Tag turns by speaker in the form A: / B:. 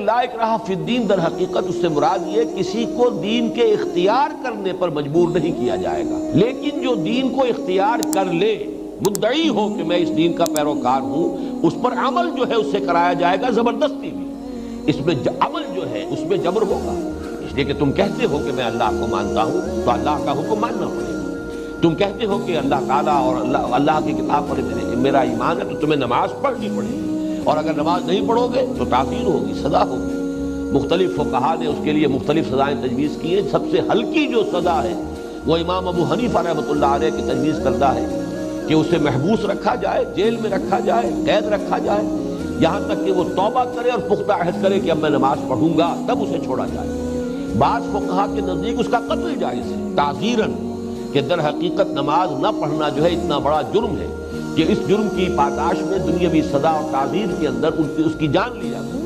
A: ला इकराहा फिद्दीन दर हकीकत उससे मुराद ये किसी को दीन के इख्तियार करने पर मजबूर नहीं किया जाएगा, लेकिन जो दीन को इख्तियार कर ले, मुद्दई हो कि मैं इस दीन का पैरोकार हूं, उस पर अमल जो है उससे कराया जाएगा जबरदस्ती भी। इसमें अमल जो है उसमें जबर होगा, इसलिए कि तुम कहते हो कि मैं अल्लाह को मानता हूं तो अल्लाह का हुक्म मानना पड़ेगा। तुम कहते हो कि अल्लाह ताला और अल्लाह की किताब पर मेरा ईमान है तो तुम्हें नमाज पढ़नी पड़ेगी, और अगर नमाज नहीं पढ़ोगे तो ताक़ीर होगी, सज़ा होगी। मुख्तलिफ फुक़हा ने उसके लिए मुख्तलिफ सज़ाएँ तजवीज़ की हैं। सबसे हल्की जो सज़ा है वो इमाम अबू हनीफा रहमतुल्लाह अलैह की तजवीज़ करता है कि उसे महबूस रखा जाए, जेल में रखा जाए, कैद रखा जाए, यहाँ तक कि वो तौबा करे और पुख्ता अहद करे कि अब मैं नमाज पढ़ूंगा, तब उसे छोड़ा जाए। बाज़ फुक़हा के नज़दीक उसका कत्ल जायज़ है ताज़ीरन, कि दर हकीकत नमाज न पढ़ना जो है इतना बड़ा जुर्म है कि इस जुर्म की पादाश में दुनियावी सज़ा और ताज़ीर के अंदर उसकी जान ली जाती है।